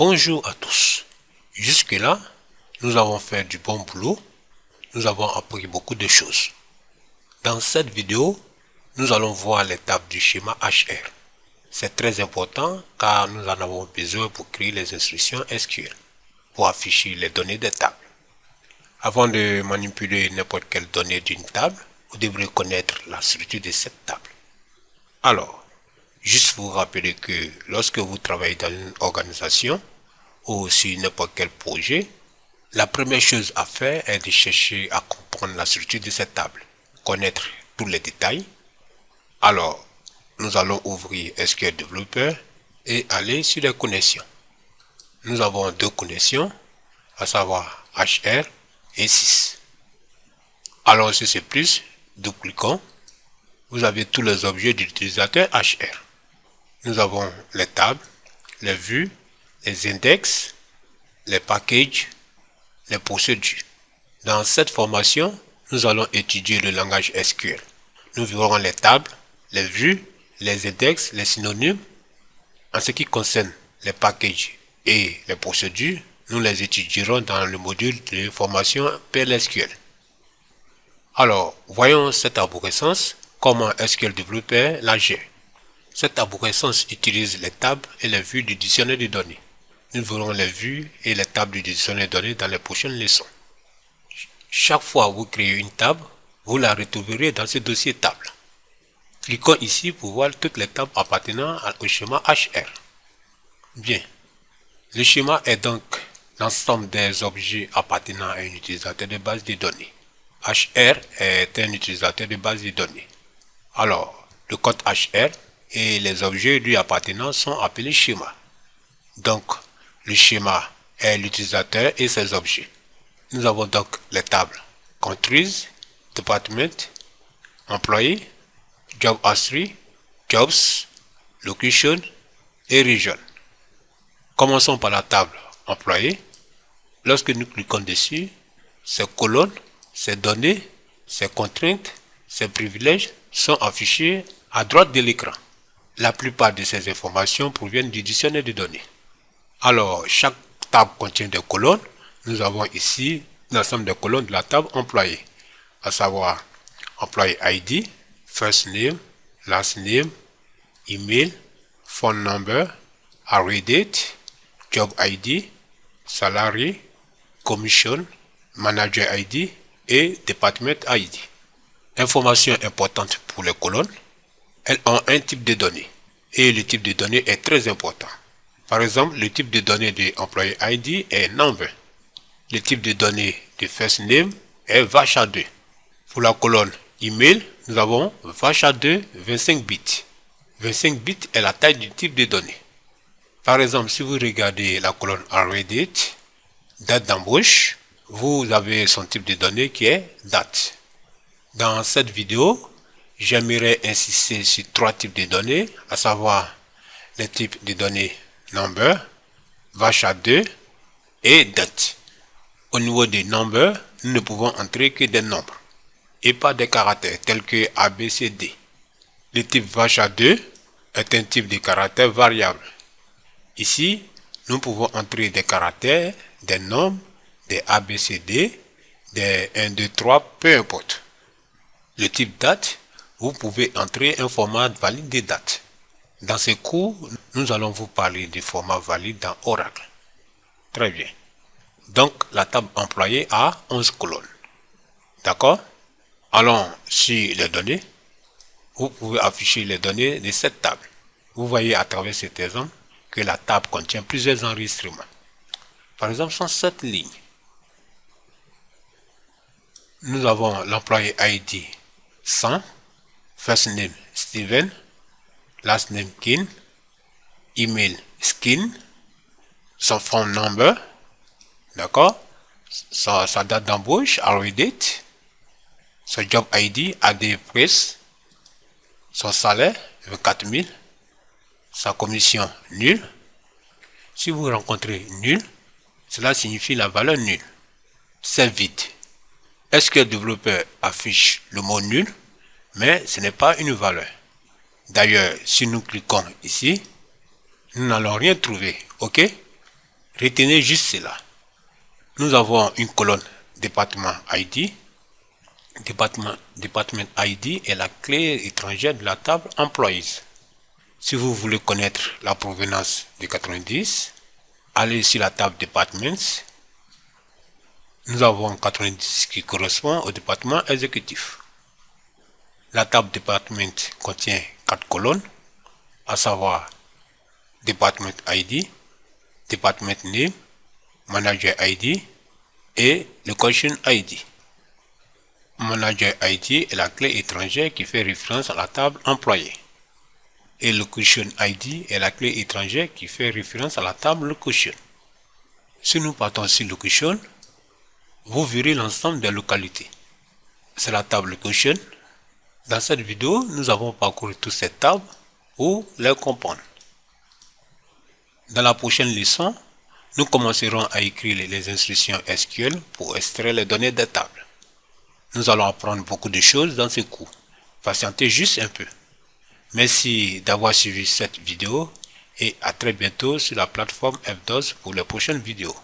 Bonjour à tous. Jusque-là, nous avons fait du bon boulot. Nous avons appris beaucoup de choses. Dans cette vidéo, nous allons voir l'étape du schéma HR. C'est très important car nous en avons besoin pour créer les instructions SQL, pour afficher les données des tables. Avant de manipuler n'importe quelle donnée d'une table, vous devrez connaître la structure de cette table. Alors, juste vous rappeler que lorsque vous travaillez dans une organisation ou sur n'importe quel projet, la première chose à faire est de chercher à comprendre la structure de cette table, connaître tous les détails. Alors, nous allons ouvrir SQL Developer et aller sur les connexions. Nous avons deux connexions, à savoir HR et 6. Alors sur C+, double-cliquons. Vous avez tous les objets de l'utilisateur HR. Nous avons les tables, les vues, les index, les packages, les procédures. Dans cette formation, nous allons étudier le langage SQL. Nous verrons les tables, les vues, les index, les synonymes. En ce qui concerne les packages et les procédures, nous les étudierons dans le module de formation PLSQL. Alors, voyons cette arborescence, comment SQL Developer la gère. Cette arborescence utilise les tables et les vues du dictionnaire de données. Nous verrons les vues et les tables du dictionnaire de données dans les prochaines leçons. Chaque fois que vous créez une table, vous la retrouverez dans ce dossier table. Cliquons ici pour voir toutes les tables appartenant au schéma HR. Bien. Le schéma est donc l'ensemble des objets appartenant à un utilisateur de base de données. HR est un utilisateur de base de données. Alors, le code HR et les objets lui appartenant sont appelés schémas. Donc, le schéma est l'utilisateur et ses objets. Nous avons donc les tables Countries, Department, Employee, Job History, Jobs, Location et Region. Commençons par la table Employé. Lorsque nous cliquons dessus, ces colonnes, ces données, ces contraintes, ces privilèges sont affichés à droite de l'écran. La plupart de ces informations proviennent du dictionnaire de données. Alors, chaque table contient des colonnes. Nous avons ici l'ensemble des colonnes de la table Employé, à savoir Employee ID, First Name, Last Name, Email, Phone Number, Hourly Date, Job ID, Salary, Commission, Manager ID et Department ID. Information importante pour les colonnes, elles ont un type de données et le type de données est très important. Par exemple, le type de données de Employee ID est Number. Le type de données de First Name est VACHA2. Pour la colonne Email, nous avons VACHA2 25 bits. 25 bits est la taille du type de données. Par exemple, si vous regardez la colonne Hourly Date, date d'embauche, vous avez son type de données qui est date. Dans cette vidéo, j'aimerais insister sur trois types de données, à savoir les types de données Number, VACHA2 et date. Au niveau des numbers, nous ne pouvons entrer que des nombres et pas des caractères tels que A, B, C, D. Le type VACHA2 est un type de caractère variable. Ici, nous pouvons entrer des caractères, des nombres, des A, B, C, D, des 1, 2, 3, peu importe. Le type date, vous pouvez entrer un format valide de date. Dans ce cours, nous allons vous parler du format valide dans Oracle. Très bien. Donc, la table employée a 11 colonnes. D'accord? Allons sur les données. Vous pouvez afficher les données de cette table. Vous voyez à travers cet exemple que la table contient plusieurs enregistrements. Par exemple, sont 7 lignes. Nous avons l'employé ID 100, First Name Steven, Last Name Kin, Email Skin, son phone number, d'accord, sa date d'embauche, hourly date, son job ID, AD Press, son salaire, 24 000, sa commission nulle. Si vous rencontrez nul, cela signifie la valeur nulle. C'est vide. SQL Developer affiche le mot nul, mais ce n'est pas une valeur. D'ailleurs, si nous cliquons ici, nous n'allons rien trouver, ok? Retenez juste cela. Nous avons une colonne département ID. Département ID est la clé étrangère de la table Employees. Si vous voulez connaître la provenance de 90, allez sur la table Departments. Nous avons 90 qui correspond au département exécutif. La table Department contient 4 colonnes, à savoir Department ID, Department Name, Manager ID et Location ID. Manager ID est la clé étrangère qui fait référence à la table Employé. Et Location ID est la clé étrangère qui fait référence à la table Location. Si nous partons sur Location, vous verrez l'ensemble des localités. C'est la table Location. Dans cette vidéo, nous avons parcouru toutes ces tables pour les comprendre. Dans la prochaine leçon, nous commencerons à écrire les instructions SQL pour extraire les données des tables. Nous allons apprendre beaucoup de choses dans ce cours. Patientez juste un peu. Merci d'avoir suivi cette vidéo et à très bientôt sur la plateforme FDOS pour les prochaines vidéos.